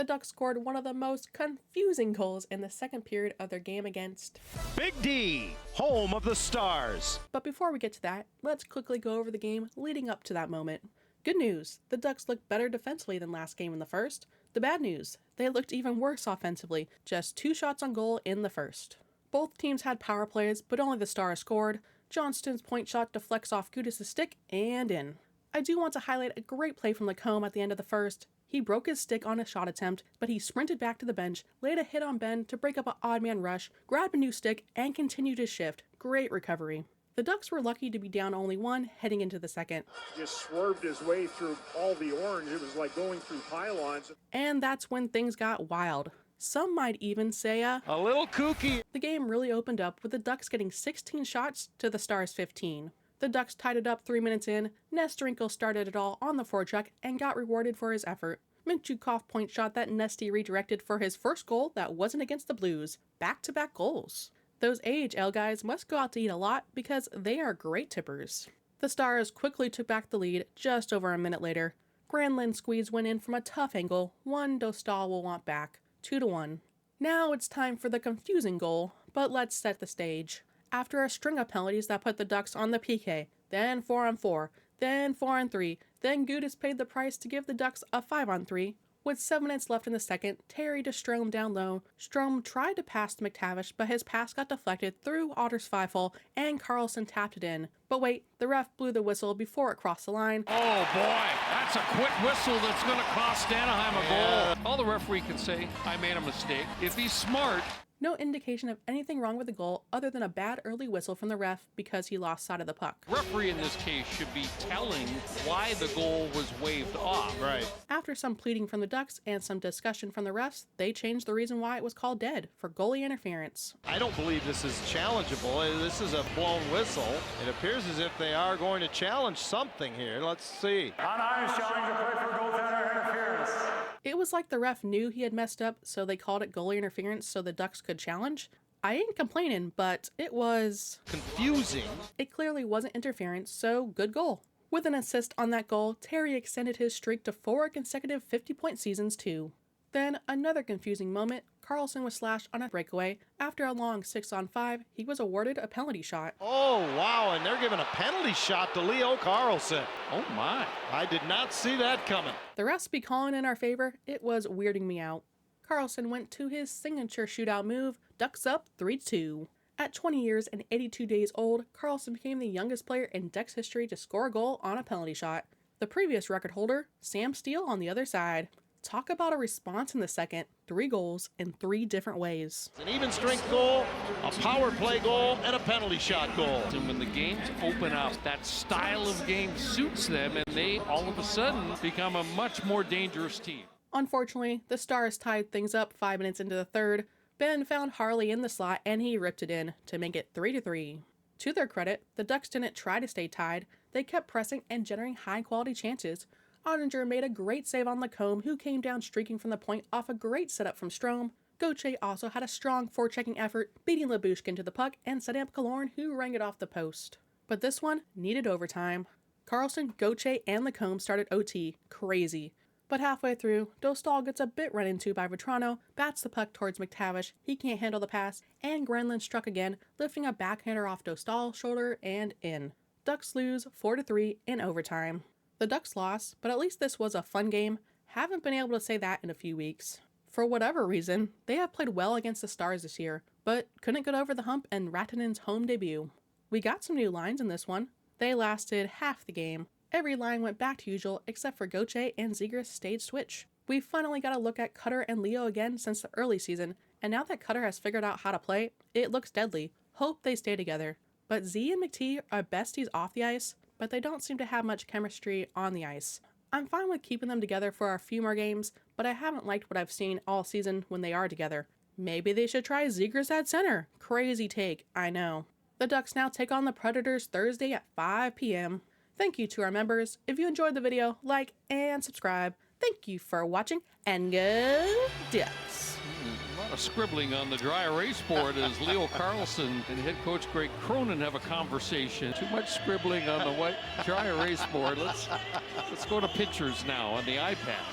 the Ducks scored one of the most confusing goals in the second period of their game against Big D, home of the Stars. But before we get to that, let's quickly go over the game leading up to that moment. Good news, the Ducks looked better defensively than last game in the first. The bad news, they looked even worse offensively, just 2 shots on goal in the first. Both teams had power plays, but only the Stars scored. Johnston's point shot deflects off Gudis' stick and in. I do want to highlight a great play from Lacombe at the end of the first. He broke his stick on a shot attempt, but he sprinted back to the bench, laid a hit on Ben to break up an odd man rush, grabbed a new stick, and continued his shift. Great recovery. The Ducks were lucky to be down only 1 heading into the second. Just swerved his way through all the orange. It was like going through pylons. And that's when things got wild. Some might even say A little kooky. The game really opened up with the Ducks getting 16 shots to the Stars 15. The Ducks tied it up 3 minutes in. Nesterenko started it all on the forecheck and got rewarded for his effort. Minchukov point shot that Nesty redirected for his first goal that wasn't against the Blues. Back-to-back goals. Those AHL guys must go out to eat a lot because they are great tippers. The Stars quickly took back the lead just over a minute later. Granlund squeeze went in from a tough angle. One Dostal will want back. 2-1. Now it's time for the confusing goal, but let's set the stage. After a string of penalties that put the Ducks on the PK, then 4-on-4, then 4-on-3, then Gudis paid the price to give the Ducks a 5-on-3. With 7 minutes left in the second, Terry to Strome down low. Strome tried to pass to McTavish, but his pass got deflected through Otter's 5-hole, and Carlson tapped it in. But wait, the ref blew the whistle before it crossed the line. Oh boy, that's a quick whistle that's going to cost Anaheim a goal. All the referee can say, I made a mistake. If he's smart. No indication of anything wrong with the goal other than a bad early whistle from the ref because he lost sight of the puck. Referee in this case should be telling why the goal was waved off. Right. After some pleading from the Ducks and some discussion from the refs, they changed the reason why it was called dead for goalie interference. I don't believe this is challengeable. This is a blown whistle. It appears as if they are going to challenge something here. Let's see. On ice, challenge to play for goaltender interference. It was like the ref knew he had messed up, so they called it goalie interference so the Ducks could challenge. I ain't complaining, but it was confusing. It clearly wasn't interference, so good goal. With an assist on that goal, Terry extended his streak to 4 consecutive 50-point seasons too. Then, another confusing moment, Carlson was slashed on a breakaway. After a long 6-on-5, he was awarded a penalty shot. Oh, wow, and they're giving a penalty shot to Leo Carlson. Oh my. I did not see that coming. The refs be calling in our favor. It was weirding me out. Carlson went to his signature shootout move, Ducks up 3-2. At 20 years and 82 days old, Carlson became the youngest player in Ducks history to score a goal on a penalty shot. The previous record holder, Sam Steele, on the other side. Talk about a response in the second. 3 goals in 3 different ways. An even strength goal, a power play goal, and a penalty shot goal. And when the games open up, that style of game suits them, and they all of a sudden become a much more dangerous team. Unfortunately, the Stars tied things up 5 minutes into the third. Ben found Harley in the slot and he ripped it in to make it 3-3. To their credit, the Ducks didn't try to stay tied. They kept pressing and generating high-quality chances. Ottinger made a great save on Lacombe, who came down streaking from the point off a great setup from Strome. Gauthier also had a strong forechecking effort, beating Lyubushkin to the puck and setting up Killorn, who rang it off the post. But this one needed overtime. Carlson, Gauthier, and Lacombe started OT. Crazy. But halfway through, Dostal gets a bit run into by Vetrano, bats the puck towards McTavish, he can't handle the pass, and Granlund struck again, lifting a backhander off Dostal's shoulder and in. Ducks lose 4-3 in overtime. The Ducks lost, but at least this was a fun game. Haven't been able to say that in a few weeks. For whatever reason, they have played well against the Stars this year, but couldn't get over the hump in Ratanen's home debut. We got some new lines in this one. They lasted half the game. Every line went back to usual except for Gauthier and zegras stayed switch. We finally got a look at Cutter and Leo again since the early season, and now that Cutter has figured out how to play, it looks deadly. Hope they stay together. But Z and McT are besties off the ice, but they don't seem to have much chemistry on the ice. I'm fine with keeping them together for a few more games, but I haven't liked what I've seen all season when they are together. Maybe they should try zegras at center. Crazy take, I know. The Ducks now take on the Predators Thursday at 5 p.m. Thank you to our members. If you enjoyed the video, like and subscribe. Thank you for watching, and go Ducks! A lot of scribbling on the dry erase board as Leo Carlson and head coach Greg Cronin have a conversation. Too much scribbling on the white dry erase board. Let's go to pictures now on the iPad.